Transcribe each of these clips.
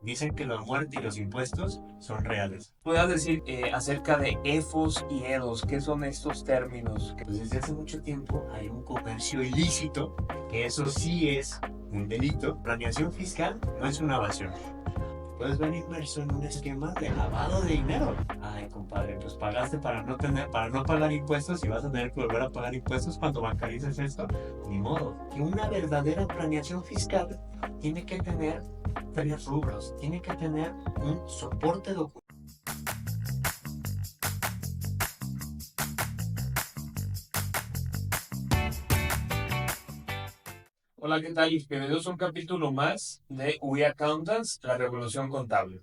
Dicen que la muerte y los impuestos son reales. ¿Puedas decir acerca de EFOS y EDOS? ¿Qué son estos términos? Pues desde hace mucho tiempo hay un comercio ilícito, que eso sí es un delito. Planeación fiscal no es una evasión. Puedes ver inmerso en un esquema de lavado de dinero. Ay, compadre, pues pagaste para no pagar impuestos y vas a tener que volver a pagar impuestos cuando bancarices esto. Ni modo. Que una verdadera planeación fiscal tiene que tener tres rubros. Tiene que tener un soporte documental. Hola, ¿qué tal? Bienvenidos a un capítulo más de We Accountants, la revolución contable.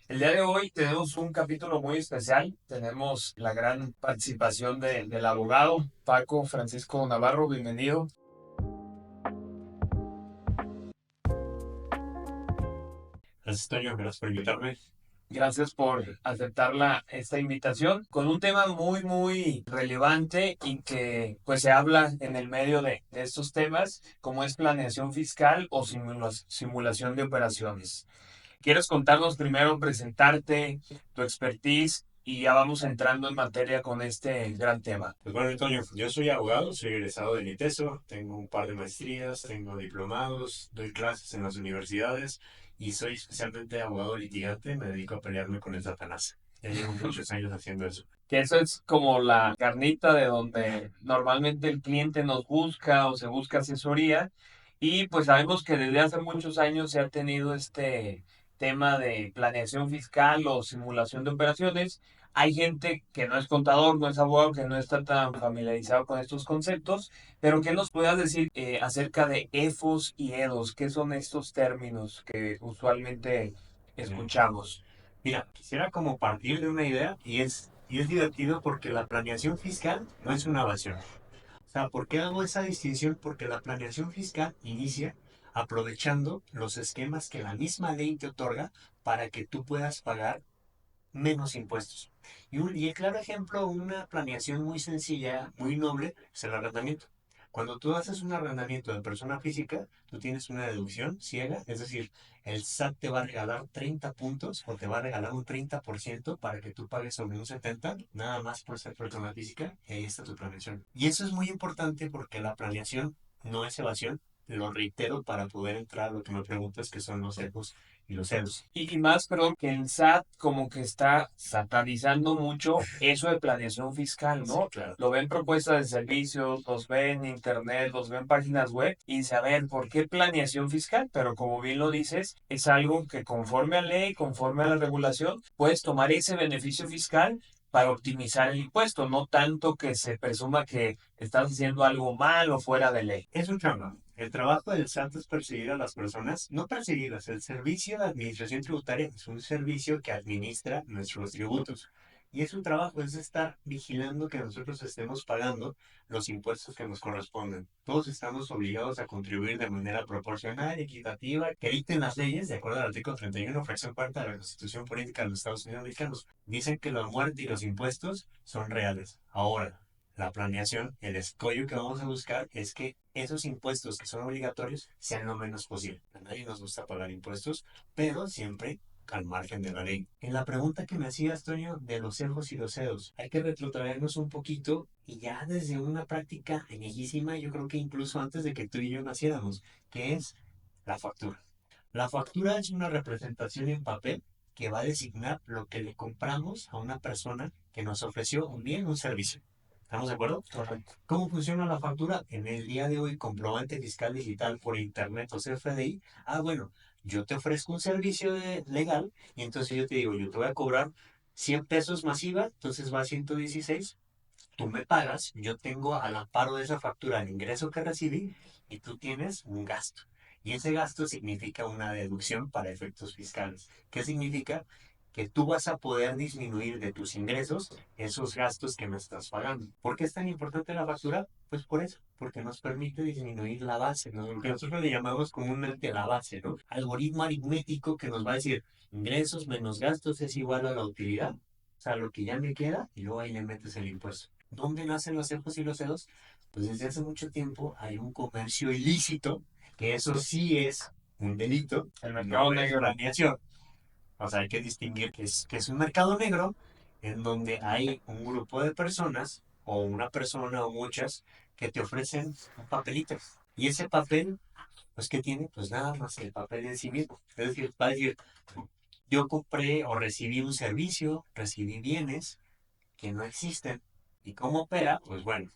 El día de hoy tenemos un capítulo muy especial. Tenemos la gran participación del abogado Paco Francisco Navarro. Bienvenido. Gracias, Toño, gracias por invitarme. Gracias por aceptar esta invitación con un tema muy relevante y que pues se habla en el medio de estos temas, como es planeación fiscal o simulación de operaciones. ¿Quieres contarnos primero, presentarte, tu expertise y ya vamos entrando en materia con este gran tema? Pues bueno, Antonio, yo soy abogado, soy egresado del ITESO, tengo un par de maestrías, tengo diplomados, doy clases en las universidades y soy especialmente abogado litigante, me dedico a pelearme con el Satanás. Ya llevo muchos años haciendo eso. Que eso es como la carnita de donde normalmente el cliente nos busca o se busca asesoría. Y pues sabemos que desde hace muchos años se ha tenido este tema de planeación fiscal o simulación de operaciones. Hay gente que no es contador, no es abogado, que no está tan familiarizado con estos conceptos, pero ¿qué nos puedas decir acerca de EFOS y EDOS? ¿Qué son estos términos que usualmente Bien. escuchamos? Mira, quisiera como partir de una idea y es divertido porque la planeación fiscal no es una evasión. O sea, ¿por qué hago esa distinción? Porque la planeación fiscal inicia aprovechando los esquemas que la misma ley te otorga para que tú puedas pagar menos impuestos. Y el claro ejemplo, una planeación muy sencilla, muy noble, es el arrendamiento. Cuando tú haces un arrendamiento de persona física, tú tienes una deducción ciega, es decir, el SAT te va a regalar 30 puntos o te va a regalar un 30% para que tú pagues sobre un 70, nada más por ser persona física, y ahí está tu planeación. Y eso es muy importante porque la planeación no es evasión, lo reitero para poder entrar a lo que me preguntas que son los EPOS y los CEDOS. Y más, perdón, que el SAT como que está satanizando mucho eso de planeación fiscal, Sí, ¿no? claro. Lo ven propuestas de servicios, los ven en internet, los ven páginas web y dice, a ver, ¿por qué planeación fiscal? Pero como bien lo dices, es algo que conforme a ley, conforme a la regulación, puedes tomar ese beneficio fiscal para optimizar el impuesto, no tanto que se presuma que estás haciendo algo mal o fuera de ley. Es un chamba. El trabajo del SAT es perseguir a las personas, no perseguirlas. El servicio de administración tributaria es un servicio que administra nuestros tributos. Y es un trabajo, es estar vigilando que nosotros estemos pagando los impuestos que nos corresponden. Todos estamos obligados a contribuir de manera proporcional, equitativa, que dicten las leyes de acuerdo al artículo 31, fracción cuarta de la Constitución Política de los Estados Unidos Mexicanos. Dicen que la muerte y los impuestos son reales. Ahora, la planeación, el escollo que vamos a buscar es que esos impuestos que son obligatorios sean lo menos posible. A nadie nos gusta pagar impuestos, pero siempre al margen de la ley. En la pregunta que me hacías, Toño, de los CEJOS y los CEDOS, hay que retrotraernos un poquito y ya desde una práctica añejísima, yo creo que incluso antes de que tú y yo naciéramos, que es la factura. La factura es una representación en papel que va a designar lo que le compramos a una persona que nos ofreció un bien o un servicio. ¿Estamos de acuerdo? Correcto. ¿Cómo funciona la factura? En el día de hoy, comprobante fiscal digital por internet o CFDI. Ah, bueno, yo te ofrezco un servicio legal y entonces yo te digo, yo te voy a cobrar 100 pesos masiva, entonces va a 116. Tú me pagas, yo tengo al amparo de esa factura el ingreso que recibí y tú tienes un gasto. Y ese gasto significa una deducción para efectos fiscales. ¿Qué significa? Que tú vas a poder disminuir de tus ingresos esos gastos que me estás pagando. ¿Por qué es tan importante la factura? Pues por eso, porque nos permite disminuir la base, ¿no? Lo que nosotros le llamamos comúnmente la base, ¿no? Algoritmo aritmético que nos va a decir ingresos menos gastos es igual a la utilidad, o sea, lo que ya me queda, y luego ahí le metes el impuesto. ¿Dónde nacen los CEPOS y los CEDOS? Pues desde hace mucho tiempo hay un comercio ilícito, que eso sí es un delito, El mercado no es negro. planeación. O sea, hay que distinguir que es un mercado negro en donde hay un grupo de personas, o una persona o muchas, que te ofrecen un papelito. Y ese papel, pues, ¿qué tiene? Pues nada más el papel en sí mismo. Es decir, va a decir, yo compré o recibí un servicio, recibí bienes que no existen. ¿Y cómo opera? Pues bueno,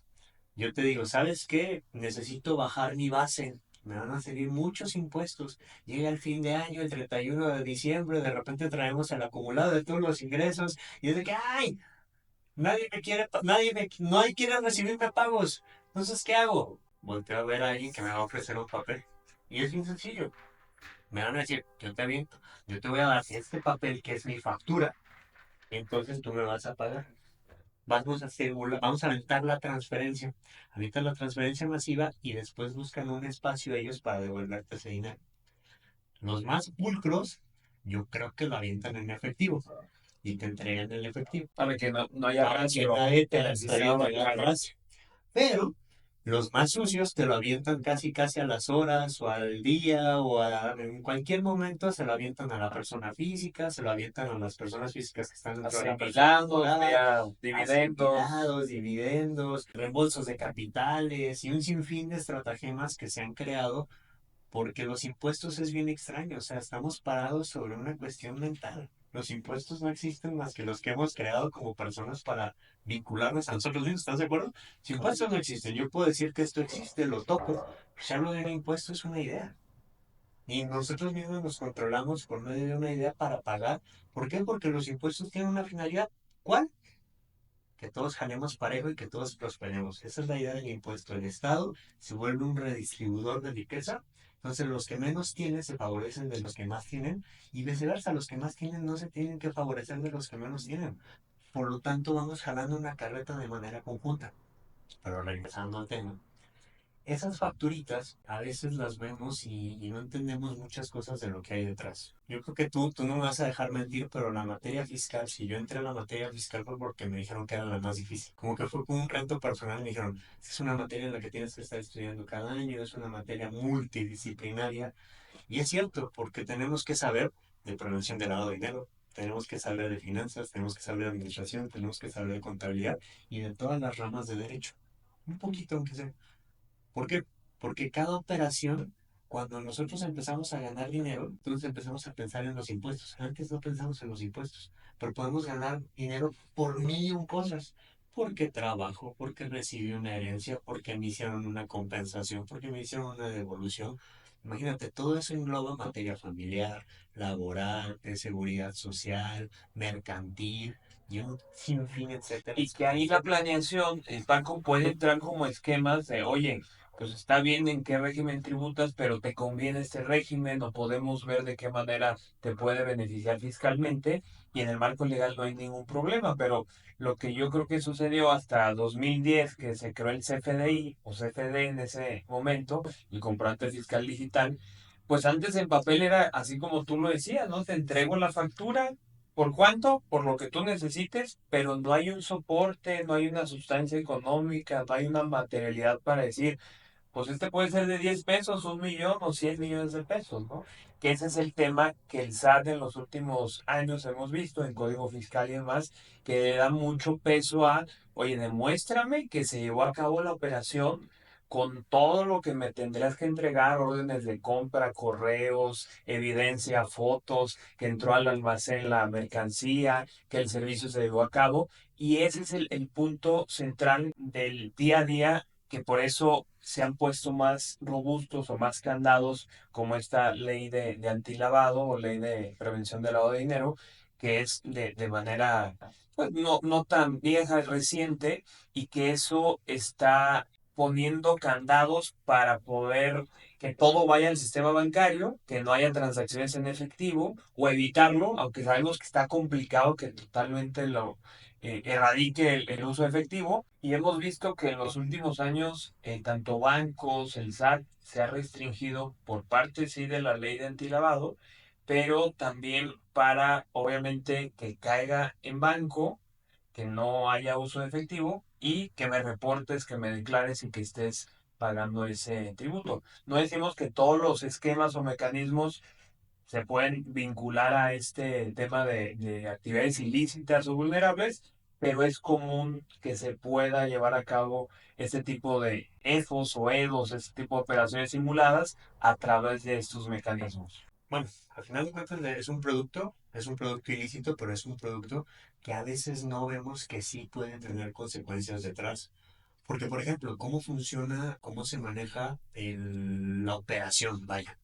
yo te digo, ¿sabes qué? Necesito bajar mi base. Me van a salir muchos impuestos. Llega el fin de año, el 31 de diciembre, de repente traemos el acumulado de todos los ingresos y es de que, ¡ay! Nadie me quiere, nadie quiere recibirme pagos. Entonces, ¿qué hago? Volteo a ver a alguien que me va a ofrecer un papel. Y es bien sencillo. Me van a decir, yo te aviento, yo te voy a dar este papel que es mi factura, y entonces tú me vas a pagar. Vamos a aventar la transferencia. Avientan la transferencia masiva y después buscan un espacio ellos para devolverte ese dinero. Los más pulcros, yo creo que lo avientan en efectivo y te entregan el efectivo para que no haya para que rastro nadie te en la el esté sistema bancario. agarrando. Pero los más sucios te lo avientan casi casi a las horas o al día en cualquier momento se lo avientan a la persona física, se lo avientan a las personas físicas que están dentro de la persona Asimilados, moral, vía dividendos. asimilados, dividendos, reembolsos de capitales y un sinfín de estratagemas que se han creado porque los impuestos es bien extraño, o sea, estamos parados sobre una cuestión mental. Los impuestos no existen más que los que hemos creado como personas para vincularnos a nosotros mismos, ¿estás de acuerdo? Si impuestos no existen, yo puedo decir que esto existe, lo toco, pues ya lo de un impuesto es una idea. Y nosotros mismos nos controlamos por medio de una idea para pagar. ¿Por qué? Porque los impuestos tienen una finalidad. ¿Cuál? Que todos jalemos parejo y que todos prosperemos. Esa es la idea del impuesto. El Estado se vuelve un redistribuidor de riqueza. Entonces los que menos tienen se favorecen de los que más tienen y viceversa, los que más tienen no se tienen que favorecer de los que menos tienen. Por lo tanto, vamos jalando una carreta de manera conjunta. Pero regresando al tema, esas facturitas a veces las vemos y no entendemos muchas cosas de lo que hay detrás. Yo creo que tú no me vas a dejar mentir, pero la materia fiscal, si yo entré a la materia fiscal fue porque me dijeron que era la más difícil. Como que fue como un reto personal, me dijeron, es una materia en la que tienes que estar estudiando cada año, es una materia multidisciplinaria. Y es cierto, porque tenemos que saber de prevención del lavado de dinero, tenemos que saber de finanzas, tenemos que saber de administración, tenemos que saber de contabilidad y de todas las ramas de derecho. Un poquito, aunque sea. ¿Por qué? Porque cada operación, cuando nosotros empezamos a ganar dinero, entonces empezamos a pensar en los impuestos. Antes no pensamos en los impuestos, pero podemos ganar dinero por mil y un cosas. Porque trabajo, porque recibí una herencia, porque me hicieron una compensación, porque me hicieron una devolución. Imagínate, todo eso engloba materia familiar, laboral, de seguridad social, mercantil y un sinfín, etcétera, Y que ahí la planeación, el banco puede entrar como esquemas de, oye, pues está bien en qué régimen tributas, pero te conviene este régimen o podemos ver de qué manera te puede beneficiar fiscalmente y en el marco legal no hay ningún problema, pero lo que yo creo que sucedió hasta 2010 que se creó el CFDI o CFD en ese momento, el comprobante fiscal digital, pues antes en papel era así como tú lo decías, ¿no? Te entrego la factura. ¿Por cuánto? Por lo que tú necesites, pero no hay un soporte, no hay una sustancia económica, no hay una materialidad para decir, pues este puede ser de 10 pesos, 1 millón o 100 millones de pesos, ¿no? Que ese es el tema que el SAT en los últimos años hemos visto en Código Fiscal y demás, que le da mucho peso a, oye, demuéstrame que se llevó a cabo la operación con todo lo que me tendrás que entregar, órdenes de compra, correos, evidencia, fotos, que entró al almacén la mercancía, que el servicio se llevó a cabo. Y ese es el punto central del día a día que por eso se han puesto más robustos o más candados como esta ley de antilavado o ley de prevención del lavado de dinero, que es de manera pues, no tan vieja, reciente, y que eso está poniendo candados para poder que todo vaya al sistema bancario, que no haya transacciones en efectivo o evitarlo, aunque sabemos que está complicado que totalmente lo erradique el uso efectivo y hemos visto que en los últimos años tanto bancos, el SAT se ha restringido por parte sí de la ley de antilavado, pero también para obviamente que caiga en banco, que no haya uso de efectivo y que me reportes, que me declares y que estés pagando ese tributo. No decimos que todos los esquemas o mecanismos se pueden vincular a este tema de actividades ilícitas o vulnerables, pero es común que se pueda llevar a cabo este tipo de EFOS o EDOS, este tipo de operaciones simuladas a través de estos mecanismos. Bueno, al final de cuentas es un producto ilícito, pero es un producto que a veces no vemos que sí puede tener consecuencias detrás. Porque, por ejemplo, ¿cómo funciona, cómo se maneja la operación? Vaya,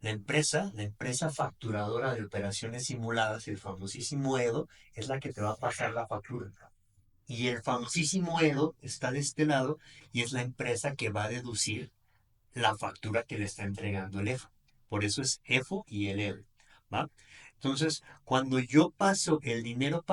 la empresa facturadora de operaciones simuladas, el famosísimo EDO, es la que te va a pasar la factura. Y el famosísimo EDO está de este lado y es la empresa que va a deducir la factura que le está entregando el EFO. Por eso es EFO y el EDO, ¿va? Entonces, cuando yo paso el dinero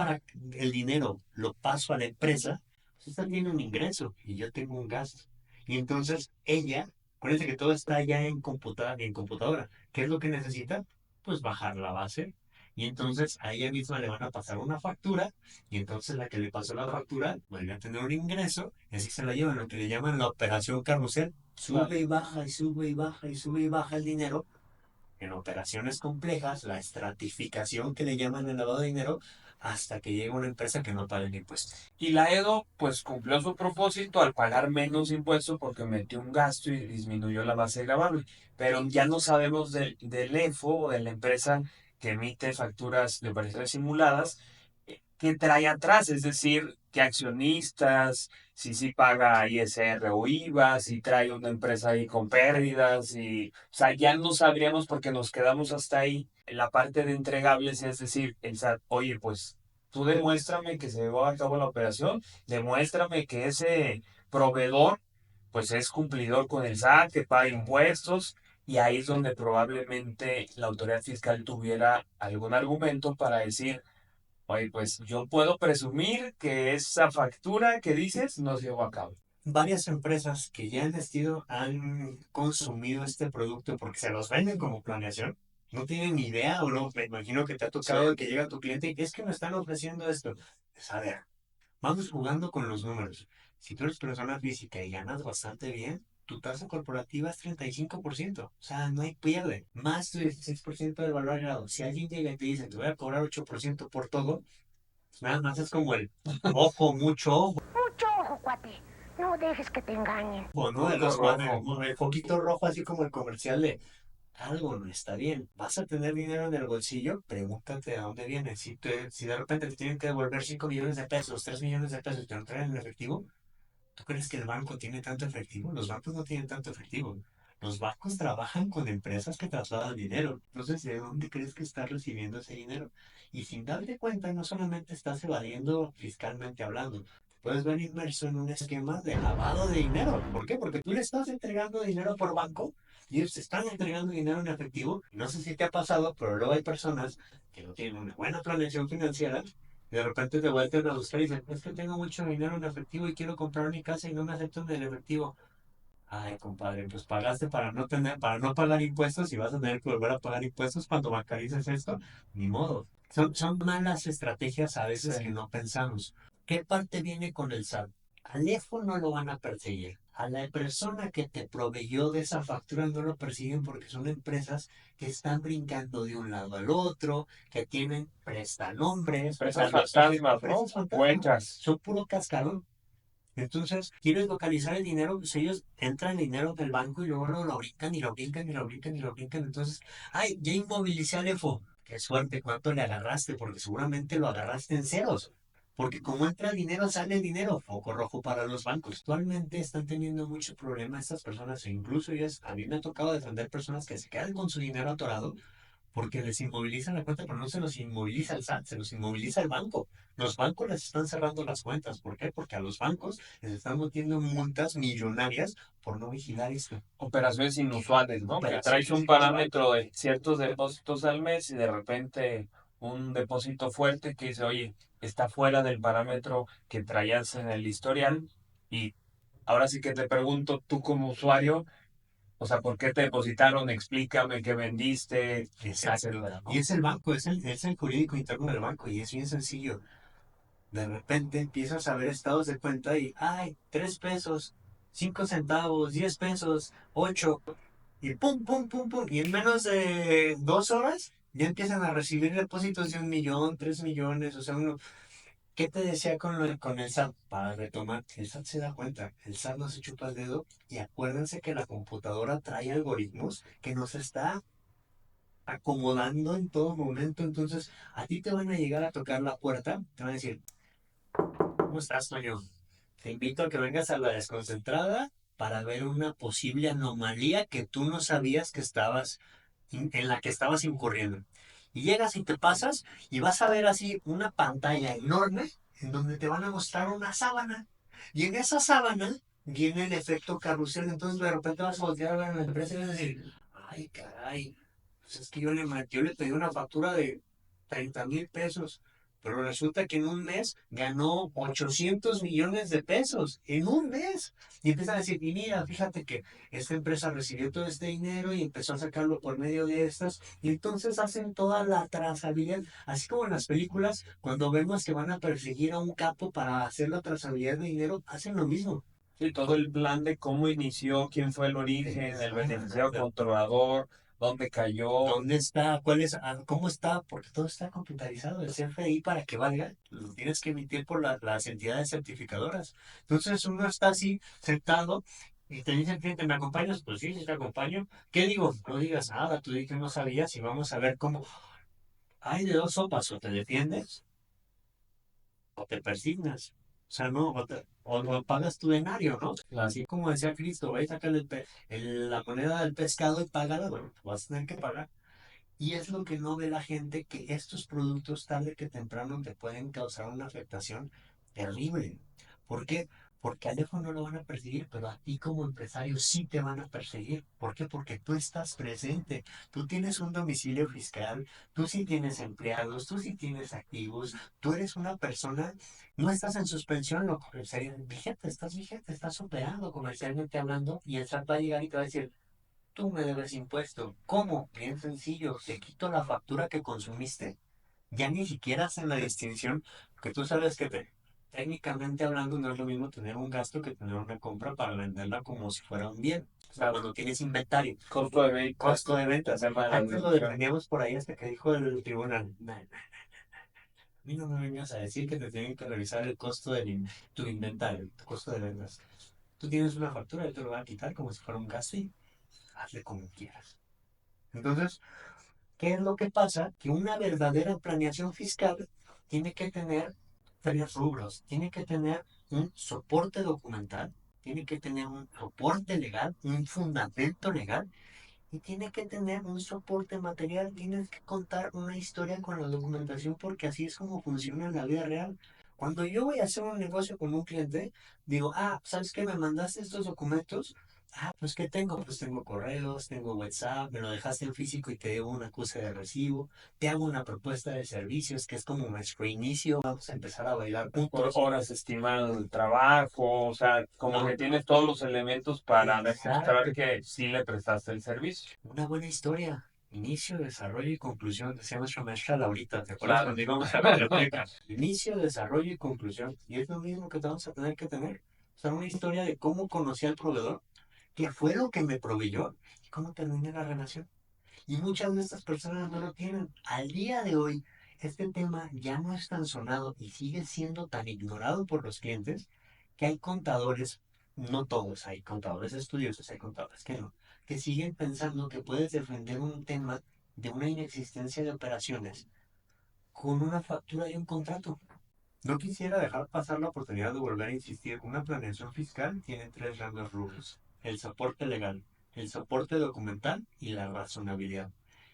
lo paso a la empresa, pues esta tiene un ingreso y yo tengo un gasto. Y entonces ella, acuérdense que todo está ya en computadora. ¿Qué es lo que necesita? Pues bajar la base. Y entonces a ella misma le van a pasar una factura y entonces la que le pasó la factura vuelve a tener un ingreso y así se la llevan, lo que le llaman la operación carrusel. Sube y baja y sube y baja y sube y baja el dinero. En operaciones complejas, la estratificación que le llaman el lavado de dinero, hasta que llega una empresa que no paga el impuesto. Y la EDO pues cumplió su propósito al pagar menos impuestos porque metió un gasto y disminuyó la base gravable. Pero ya no sabemos del EFO o de la empresa que emite facturas de operaciones simuladas, qué trae atrás, es decir, qué accionistas, si sí paga ISR o IVA, si trae una empresa ahí con pérdidas, y, o sea, ya no sabríamos porque nos quedamos hasta ahí en la parte de entregables, es decir, el SAT, oye, pues tú demuéstrame que se llevó a cabo la operación, demuéstrame que ese proveedor pues es cumplidor con el SAT, que paga impuestos, y ahí es donde probablemente la autoridad fiscal tuviera algún argumento para decir, oye, pues yo puedo presumir que esa factura que dices no se llevó a cabo. Varias empresas que ya han consumido este producto porque se los venden como planeación, no tienen ni idea o no, me imagino que te ha tocado que llega tu cliente y es que me están ofreciendo esto. Pues a ver, vamos jugando con los números. Si tú eres persona física y ganas bastante bien, tu tasa corporativa es 35%. O sea, no hay pierde. Más tu 16% del valor agregado. Si alguien llega y te dice, te voy a cobrar 8% por todo, pues nada más es como el ojo, mucho ojo. Mucho ojo, cuate. No dejes que te engañen. O no, de Foco los rojo. el foquito rojo, así como el comercial de algo no está bien. ¿Vas a tener dinero en el bolsillo? Pregúntate de dónde viene. Si de repente te tienen que devolver 5 millones de pesos, 3 millones de pesos y te lo traen en efectivo, ¿tú crees que el banco tiene tanto efectivo? Los bancos no tienen tanto efectivo. Los bancos trabajan con empresas que trasladan dinero. Entonces, ¿de dónde crees que estás recibiendo ese dinero? Y sin darte cuenta, no solamente estás evadiendo fiscalmente hablando, puedes ver inmerso en un esquema de lavado de dinero. ¿Por qué? Porque tú le estás entregando dinero por banco y ellos te están entregando dinero en efectivo. No sé si te ha pasado, pero luego hay personas que no tienen una buena planeación financiera y de repente te vuelven a buscar y dicen, es que tengo mucho dinero en efectivo y quiero comprar mi casa y no me aceptan el efectivo. Ay, compadre, pues pagaste para no pagar impuestos y vas a tener que volver a pagar impuestos cuando bancarices esto. Ni modo. Son malas estrategias a veces que Sí. no pensamos. ¿Qué parte viene con el SAT? Al EFO no lo van a perseguir. A la persona que te proveyó de esa factura no lo persiguen porque son empresas que están brincando de un lado al otro, que tienen prestanombres, o sea, Empresas fantasmas, ¿no? empresas fantasmas, Cuentas. son puro cascarón. Entonces, ¿quieres localizar el dinero? Pues ellos entran el dinero del banco y luego lo brincan y lo brincan y lo brincan y lo brincan. Entonces, ay, ya inmovilicé al EFO. Qué suerte, ¿cuánto le agarraste? Porque seguramente lo agarraste en ceros. Porque como entra el dinero, sale el dinero. Foco rojo para los bancos. Actualmente están teniendo mucho problema estas personas, e incluso ellas, a mí me ha tocado defender personas que se quedan con su dinero atorado porque les inmovilizan la cuenta, pero no se los inmoviliza el SAT, se los inmoviliza el banco. Los bancos les están cerrando las cuentas. ¿Por qué? Porque a los bancos les están metiendo multas millonarias por no vigilar esto. Operaciones inusuales, ¿no? Que traes Operaciones un inusuales. parámetro de ciertos depósitos al mes y de repente un depósito fuerte que dice, oye, está fuera del parámetro que traías en el historial. Y ahora sí que te pregunto, tú como usuario, o sea, ¿por qué te depositaron? Explícame qué vendiste, Exacto. etcétera, Y ¿no? es el banco, es el jurídico interno del banco y es bien sencillo. De repente empiezas a ver estados de cuenta y, ay, 3 pesos, 5 centavos, 10 pesos, 8. y pum, pum, pum, pum. Y en menos de 2 horas ya empiezan a recibir depósitos de 1 millón, 3 millones. O sea, uno, ¿qué te decía con el SAT? Para retomar, el SAT se da cuenta, el SAT no se chupa el dedo y acuérdense que la computadora trae algoritmos que nos está acomodando en todo momento. Entonces, a ti te van a llegar a tocar la puerta, te van a decir, ¿cómo estás, Toño? Te invito a que vengas a la desconcentrada para ver una posible anomalía que tú no sabías que estabas en la que estabas incurriendo. Y llegas y te pasas y vas a ver así una pantalla enorme en donde te van a mostrar una sábana. Y en esa sábana viene el efecto carrusel. Entonces de repente vas a voltear a ver a la empresa y vas a decir, ay, caray, pues es que yo le pedí una factura de 30,000 pesos. Pero resulta que en un mes ganó 800 millones de pesos. En un mes. Y empiezan a decir, y mira, fíjate que esta empresa recibió todo este dinero y empezó a sacarlo por medio de estas. Y entonces hacen toda la trazabilidad. Así como en las películas, cuando vemos que van a perseguir a un capo para hacer la trazabilidad de dinero, hacen lo mismo. Sí, todo el plan de cómo inició, quién fue el origen, el beneficiario Exacto. controlador, dónde cayó. ¿Dónde está? ¿Cuál es? ¿Cómo está? Porque todo está computarizado. El CFDI para que valga, lo tienes que emitir por las entidades certificadoras. Entonces uno está así sentado y te dice el cliente, ¿me acompañas? Pues sí, sí te acompaño. ¿Qué digo? No digas nada, tú di que no sabías y vamos a ver cómo. Hay de dos sopas, o te defiendes o te persignas. O sea, no, o pagas tu denario, ¿no? Así como decía Cristo, ve y sácale la moneda del pescado y págala, bueno, vas a tener que pagar. Y es lo que no ve la gente, que estos productos tarde que temprano te pueden causar una afectación terrible. ¿Por qué? Porque al teléfono no lo van a perseguir, pero a ti como empresario sí te van a perseguir. ¿Por qué? Porque tú estás presente, tú tienes un domicilio fiscal, tú sí tienes empleados, tú sí tienes activos, tú eres una persona, no estás en suspensión, lo sería vigente, estás operando comercialmente hablando y el SAT va a llegar y te va a decir, tú me debes impuesto. ¿Cómo? Bien sencillo. Te quito la factura que consumiste. Ya ni siquiera hacen la distinción, porque tú sabes que técnicamente hablando no es lo mismo tener un gasto que tener una compra para venderla como si fuera un bien. O sea, cuando tienes inventario. Costo de venta. Costo de ventas. Tema de la Antes lo deducción. defendíamos por ahí hasta que dijo el tribunal. A mí no me vengas a decir que te tienen que revisar el costo de tu inventario, tu costo de ventas. Tú tienes una factura y te lo van a quitar como si fuera un gasto y hazle como quieras. Entonces, ¿qué es lo que pasa? Que una verdadera planeación fiscal tiene que tener 3 rubros. Tiene que tener un soporte documental, tiene que tener un soporte legal, un fundamento legal y tiene que tener un soporte material. Tienes que contar una historia con la documentación porque así es como funciona en la vida real. Cuando yo voy a hacer un negocio con un cliente, digo, ¿sabes qué? Me mandaste estos documentos. Pues ¿qué tengo? Pues tengo correos, tengo WhatsApp, me lo dejaste en físico y te debo una acuse de recibo. Te hago una propuesta de servicios que es como nuestro inicio. Vamos a empezar a bailar Por juntos. horas estimadas del trabajo, o sea, como que tienes todos los elementos para demostrar Exacto. que sí le prestaste el servicio. Una buena historia. Inicio, desarrollo y conclusión, decía nuestra maestra Laurita, ¿te acuerdas Claro. cuando íbamos a la biblioteca? Inicio, desarrollo y conclusión. Y es lo mismo que te vamos a tener que tener. O sea, una historia de cómo conocí al proveedor, qué fue lo que me proveyó y cómo terminé la relación. Y muchas de estas personas no lo tienen. Al día de hoy, este tema ya no es tan sonado y sigue siendo tan ignorado por los clientes que hay contadores, no todos, hay contadores estudiosos, hay contadores que no, que siguen pensando que puedes defender un tema de una inexistencia de operaciones con una factura y un contrato. No quisiera dejar pasar la oportunidad de volver a insistir. Una planeación fiscal tiene 3 grandes rubros: el soporte legal, el soporte documental y la razonabilidad.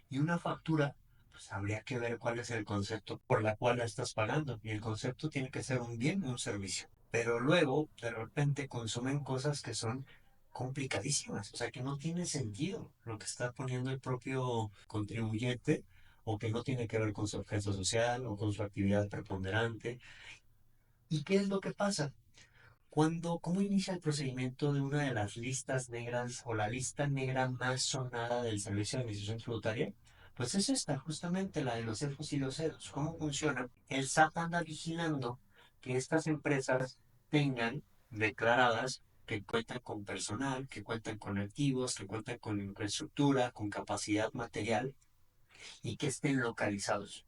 Y una factura, pues habría que ver cuál es el concepto por la cual la estás pagando. Y el concepto tiene que ser un bien o un servicio. Pero luego, de repente, consumen cosas que son complicadísimas. O sea, que no tiene sentido lo que está poniendo el propio contribuyente o que no tiene que ver con su objeto social o con su actividad preponderante. ¿Y qué es lo que pasa? ¿Cómo inicia el procedimiento de una de las listas negras o la lista negra más sonada del Servicio de Administración Tributaria? Pues es esta, justamente la de los CEFOS y los CEDOS. ¿Cómo funciona? El SAT anda vigilando que estas empresas tengan declaradas que cuentan con personal, que cuentan con activos, que cuentan con infraestructura, con capacidad material y que estén localizados.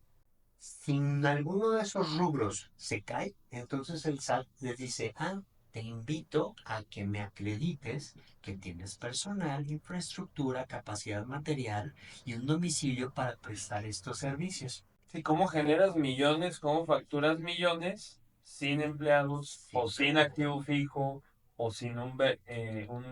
Si en alguno de esos rubros se cae, entonces el SAT les dice, te invito a que me acredites que tienes personal, infraestructura, capacidad material y un domicilio para prestar estos servicios. Sí, ¿cómo generas millones, cómo facturas millones sin empleados Sí. o sin activo fijo o sin un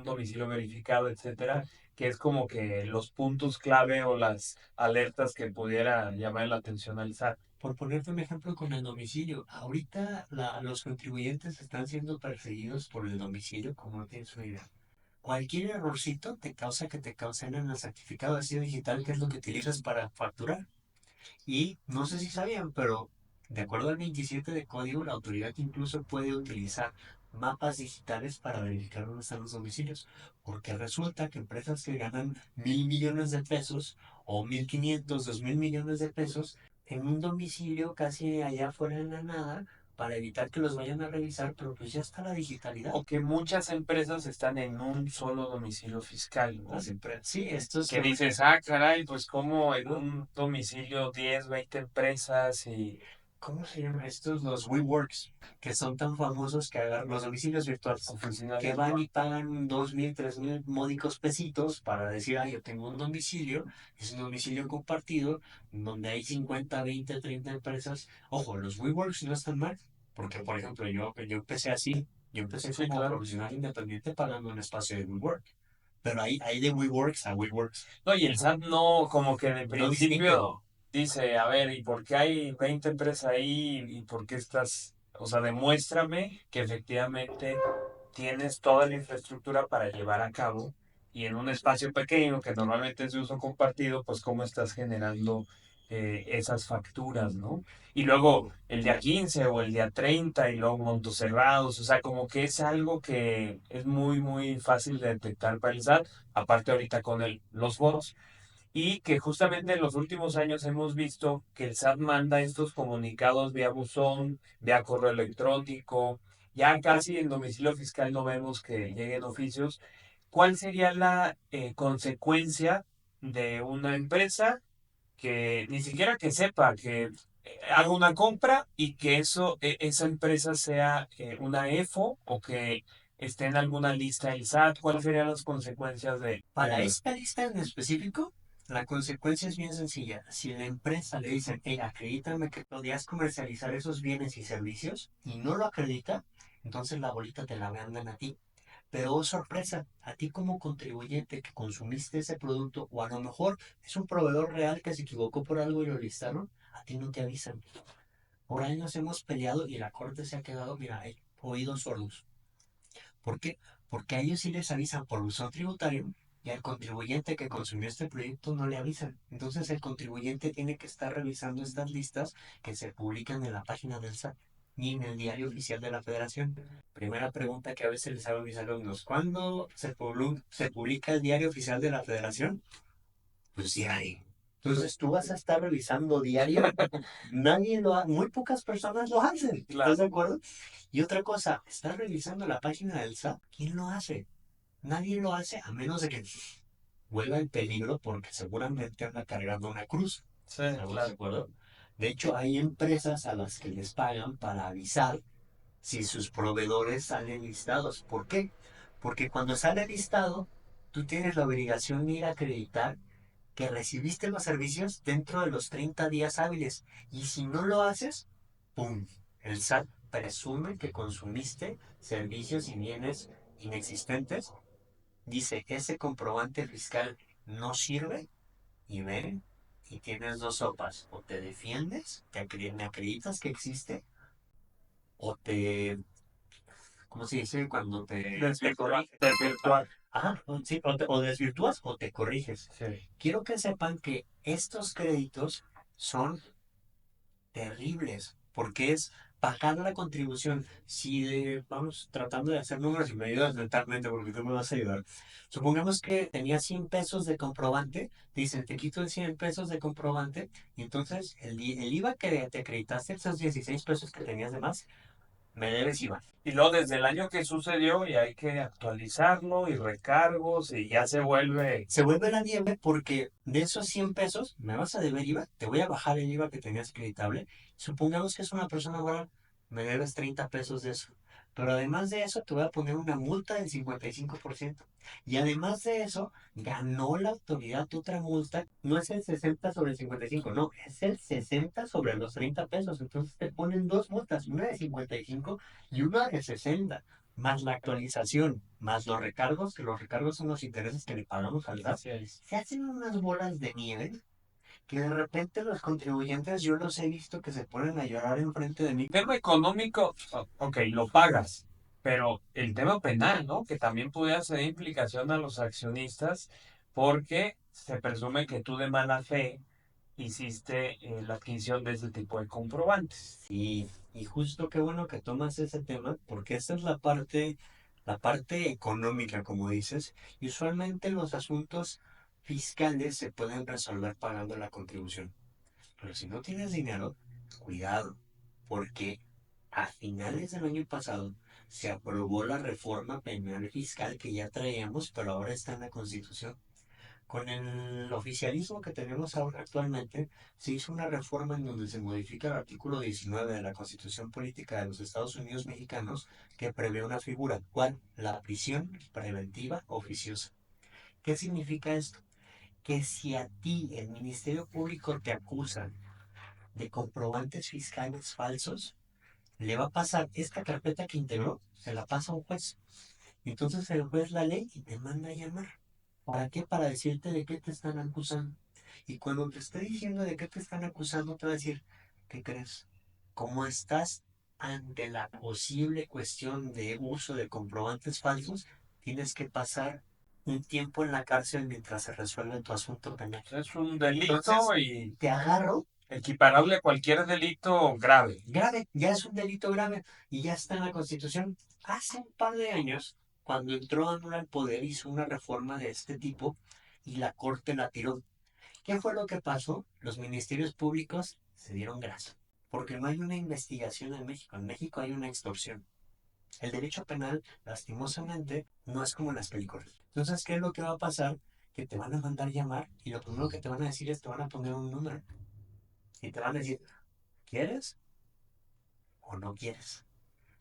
domicilio verificado, etcétera? Que es como que los puntos clave o las alertas que pudiera llamar la atención al SAT. Por ponerte un ejemplo con el domicilio, ahorita los contribuyentes están siendo perseguidos por el domicilio como no tienes una idea. Cualquier errorcito te causa que te cancelen el certificado de sello digital, que es lo que utilizas para facturar. Y no sé si sabían, pero de acuerdo al 27 de código, la autoridad incluso puede utilizar mapas digitales para verificar dónde están los domicilios. Porque resulta que empresas que ganan 1.000 millones de pesos o 1.500, 2.000 millones de pesos en un domicilio casi allá afuera en la nada para evitar que los vayan a revisar, pero pues ya está la digitalidad. O que muchas empresas están en un solo domicilio fiscal, ¿no? Las empresas. Sí, esto es Que lo que... dices, caray, pues como en un domicilio 10, 20 empresas y... ¿Cómo se llama estos? Los WeWorks, que son tan famosos que agarran los domicilios virtuales, Oficinas que van y pagan 2.000, 3.000 módicos pesitos para decir, yo tengo un domicilio, es un domicilio compartido, donde hay 50, 20, 30 empresas. Ojo, los WeWorks no están mal, porque por ejemplo yo empecé así, yo empecé Sí, como claro. profesional independiente pagando un espacio de WeWork, pero hay de WeWorks a WeWorks. No, y el SAT no, como que de No distingue. principio dice, a ver, ¿y por qué hay 20 empresas ahí? ¿Y por qué estás? O sea, demuéstrame que efectivamente tienes toda la infraestructura para llevar a cabo y en un espacio pequeño que normalmente es de uso compartido, pues cómo estás generando esas facturas, ¿no? Y luego el día 15 o el día 30 y luego montos cerrados, o sea, como que es algo que es muy, muy fácil de detectar para el SAT, aparte ahorita con los bots, y que justamente en los últimos años hemos visto que el SAT manda estos comunicados vía buzón, vía correo electrónico, ya casi en domicilio fiscal no vemos que lleguen oficios. ¿Cuál sería la consecuencia de una empresa que ni siquiera que sepa que haga una compra y que esa empresa sea una EFO o que esté en alguna lista del SAT? ¿Cuáles serían las consecuencias de... Para esta lista en específico, la consecuencia es bien sencilla. Si la empresa le dicen, acredítame que podías comercializar esos bienes y servicios y no lo acredita, entonces la bolita te la mandan a ti. Pero oh sorpresa, a ti como contribuyente que consumiste ese producto o a lo mejor es un proveedor real que se equivocó por algo y lo listaron, a ti no te avisan. Por ahí nos hemos peleado y la corte se ha quedado, mira, oídos sordos. ¿Por qué? Porque a ellos sí les avisan por buzón tributario y al contribuyente que consumió este proyecto no le avisan. Entonces el contribuyente tiene que estar revisando estas listas que se publican en la página del SAT y en el diario oficial de la Federación. Primera pregunta que a veces les hago a mis alumnos, ¿cuándo se publica el diario oficial de la Federación? Pues sí hay. Entonces tú vas a estar revisando diario. Nadie lo hace, muy pocas personas lo hacen. Claro. ¿Estás de acuerdo? Y otra cosa, estás revisando la página del SAT. ¿Quién lo hace? Nadie lo hace a menos de que vuelva en peligro porque seguramente anda cargando una cruz. Sí, ¿Estamos de claro. acuerdo? De hecho, hay empresas a las que les pagan para avisar si sus proveedores salen listados. ¿Por qué? Porque cuando sale listado, tú tienes la obligación de ir a acreditar que recibiste los servicios dentro de los 30 días hábiles. Y si no lo haces, ¡pum! El SAT presume que consumiste servicios y bienes inexistentes. Dice, ese comprobante fiscal no sirve y ven y tienes dos sopas. O te defiendes, me acreditas que existe, o te, ¿cómo se dice? Cuando te corriges. Desvirtuar. Ajá, sí, o desvirtúas o te corriges. Sí. Quiero que sepan que estos créditos son terribles, porque es pagar la contribución. Si vamos tratando de hacer números y me ayudas mentalmente porque tú me vas a ayudar. Supongamos que tenías 100 pesos de comprobante, dicen, te quito el 100 pesos de comprobante, y entonces el IVA que te acreditaste, esos 16 pesos que tenías de más, me debes IVA. Y luego desde el año que sucedió y hay que actualizarlo y recargos y ya se vuelve. Se vuelve la nieve porque de esos 100 pesos me vas a deber IVA, te voy a bajar el IVA que tenías creditable. Supongamos que es una persona moral, me debes 30 pesos de eso. Pero además de eso, te voy a poner una multa del 55%. Y además de eso, ganó la autoridad otra multa. No es el 60 sobre el 55, no, es el 60 sobre los 30 pesos. Entonces te ponen dos multas, una de 55 y una de 60 más la actualización, más los recargos, que los recargos son los intereses que le pagamos al SAT, Así es. se hacen unas bolas de nieve que de repente los contribuyentes yo los he visto que se ponen a llorar enfrente de mí. Tema económico, ok, lo pagas, pero el tema penal, ¿no? Que también puede hacer implicación a los accionistas porque se presume que tú de mala fe hiciste la adquisición de ese tipo de comprobantes. Y justo qué bueno que tomas ese tema, porque esa es la parte económica, como dices, y usualmente los asuntos fiscales se pueden resolver pagando la contribución. Pero si no tienes dinero, cuidado, porque a finales del año pasado se aprobó la reforma penal fiscal que ya traíamos, pero ahora está en la Constitución. Con el oficialismo que tenemos ahora actualmente, se hizo una reforma en donde se modifica el artículo 19 de la Constitución Política de los Estados Unidos Mexicanos que prevé una figura, ¿cuál? La prisión preventiva oficiosa. ¿Qué significa esto? Que si a ti el Ministerio Público te acusa de comprobantes fiscales falsos, le va a pasar esta carpeta que integró, se la pasa a un juez. Entonces el juez la lee y te manda a llamar. ¿Para qué? Para decirte de qué te están acusando. Y cuando te esté diciendo de qué te están acusando, te va a decir, ¿qué crees? Como estás ante la posible cuestión de uso de comprobantes falsos, tienes que pasar un tiempo en la cárcel mientras se resuelve tu asunto penal. Es un delito Entonces, y te agarro equiparable a cualquier delito grave. grave, ya es un delito grave y ya está en la Constitución. Hace un par de años, cuando entró AMLO al poder, hizo una reforma de este tipo y la Corte la tiró. ¿Qué fue lo que pasó? Los ministerios públicos se dieron grasa, porque no hay una investigación en México. En México hay una extorsión. El derecho penal, lastimosamente, no es como en las películas. Entonces, ¿qué es lo que va a pasar? Que te van a mandar llamar y lo primero que te van a decir es te van a poner un número y te van a decir, ¿quieres o no quieres?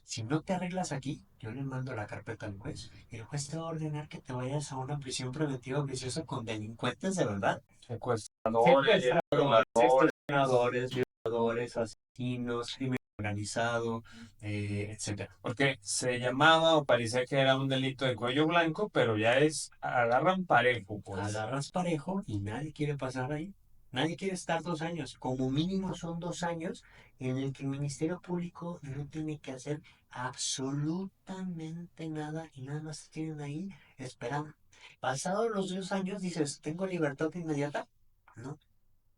Si no te arreglas aquí, yo le mando la carpeta al juez y el juez te va a ordenar que te vayas a una prisión preventiva oficiosa con delincuentes de verdad. Secuestradores, violadores. Extorsionadores, violadores, asesinos, crimen organizado, etcétera. Porque se llamaba o parecía que era un delito de cuello blanco, pero ya es, agarran parejo, pues. Agarras parejo y nadie quiere pasar ahí. Nadie quiere estar 2 años. Como mínimo son 2 años en el que el Ministerio Público no tiene que hacer absolutamente nada y nada más te tienen ahí esperando. Pasados los 2 años dices, ¿tengo libertad inmediata? No.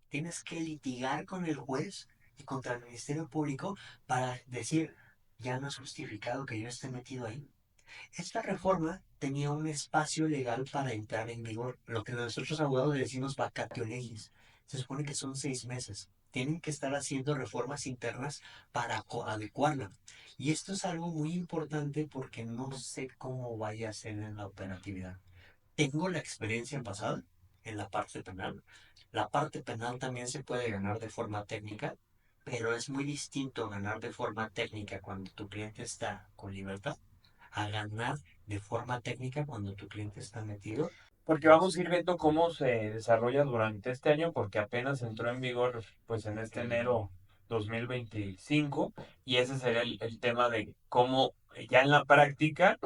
Tienes que litigar con el juez y contra el Ministerio Público para decir, ya no es justificado que yo esté metido ahí. Esta reforma tenía un espacio legal para entrar en vigor, lo que nosotros abogados le decimos vacatio legis. Se supone que son 6 meses. Tienen que estar haciendo reformas internas para adecuarla. Y esto es algo muy importante porque no sé cómo vaya a ser en la operatividad. Tengo la experiencia pasada en la parte penal. La parte penal también se puede ganar de forma técnica, pero es muy distinto ganar de forma técnica cuando tu cliente está con libertad a ganar de forma técnica cuando tu cliente está metido. Porque vamos a ir viendo cómo se desarrolla durante este año, porque apenas entró en vigor, pues en este enero 2025, y ese sería el tema de cómo ya en la práctica,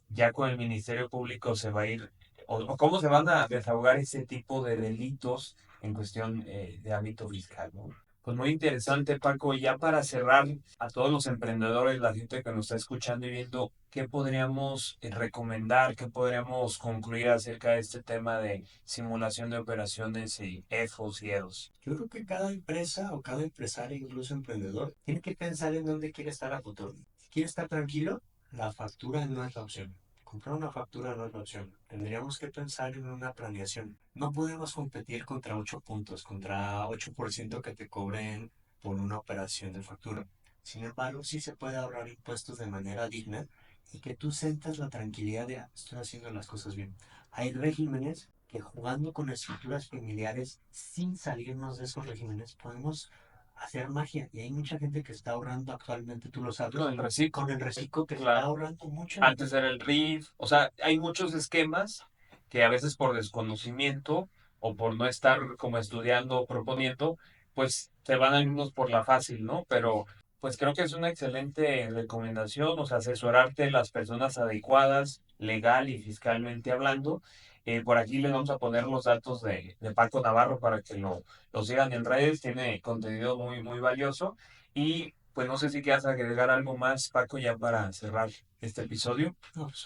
ya con el Ministerio Público se va a ir, o cómo se van a desahogar ese tipo de delitos en cuestión de ámbito fiscal, ¿no? Pues muy interesante, Paco. Y ya para cerrar, a todos los emprendedores, la gente que nos está escuchando y viendo, ¿qué podríamos recomendar, qué podríamos concluir acerca de este tema de simulación de operaciones y EFOS y EDOS? Yo creo que cada empresa o cada empresario, incluso emprendedor, tiene que pensar en dónde quiere estar a futuro. Si quiere estar tranquilo, la factura no es la opción. Comprar una factura no es la opción. Tendríamos que pensar en una planeación. No podemos competir contra 8 puntos, contra 8% que te cobren por una operación de factura. Sin embargo, sí se puede ahorrar impuestos de manera digna y que tú sientas la tranquilidad de, "Ah, estoy haciendo las cosas bien". Hay regímenes que jugando con estructuras familiares, sin salirnos de esos regímenes, podemos hacer magia. Y hay mucha gente que está ahorrando actualmente, tú lo sabes, Con el reciclo, con el reciclo que está claro. ahorrando mucho. Antes era el RIF, o sea, hay muchos esquemas que a veces por desconocimiento o por no estar como estudiando o proponiendo, pues se van algunos por la fácil, ¿no? Pero pues creo que es una excelente recomendación, o sea, asesorarte de las personas adecuadas, legal y fiscalmente hablando. Por aquí les vamos a poner los datos de Paco Navarro para que lo sigan en redes, tiene contenido muy, muy valioso. Y pues no sé si quieras agregar algo más, Paco, ya para cerrar este episodio. No, pues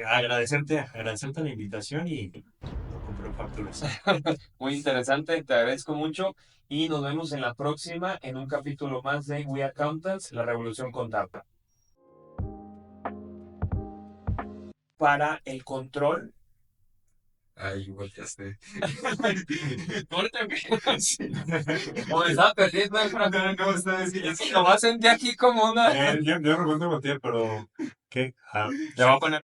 agradecerte la invitación y no compro facturas. Muy interesante, te agradezco mucho y nos vemos en la próxima en un capítulo más de We Accountants, la revolución contable. Para el control. Ay, igual ya sé. Córtame. O me estaba perdiendo. No, esta vez sí, Es que nomás sentí aquí como una. yo recuerdo contigo, pero ¿qué? Le voy a poner